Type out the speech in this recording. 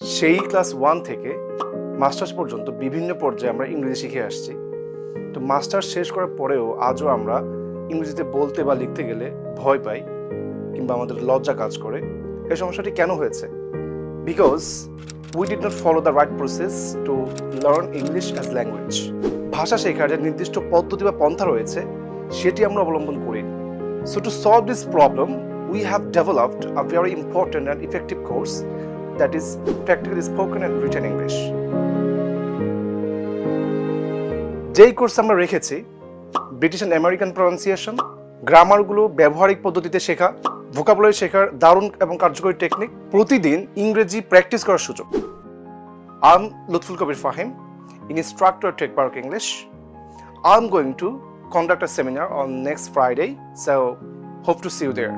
সেই ক্লাস 1 থেকে মাস্টার্স পর্যন্ত বিভিন্ন পর্যায়ে আমরা ইংরেজি শিখে আসছি। তো মাস্টার্স শেষ করার পরেও আজও আমরা ইংরেজিতে বলতে বা লিখতে গেলে ভয় পাই কিংবা আমাদের লজ্জা কাজ করে। এই সমস্যাটি কেন হয়েছে? Because we did not follow the right process to learn English as language. ভাষা শেখার যে নির্দিষ্ট পদ্ধতি বা পন্থা রয়েছে সেটি আমরা অবলম্বন করিনি। So to solve this problem we have developed a very important and effective course that is practically spoken and written English. যেই কোর্স আমরা রেখেছি ব্রিটিশ অ্যান্ড আমেরিকান প্রনাউন্সিয়েশন, গ্রামারগুলো ব্যবহারিক পদ্ধতিতে শেখা, ভোকাবুলারি শেখার দারুণ এবং কার্যকরী টেকনিক, প্রতিদিন ইংরেজি প্র্যাকটিস করার সুযোগ। I'm Lutful Kabir Fahim, an instructor at TechPark English. I'm going to conduct a seminar on next Friday, so hope to see you there.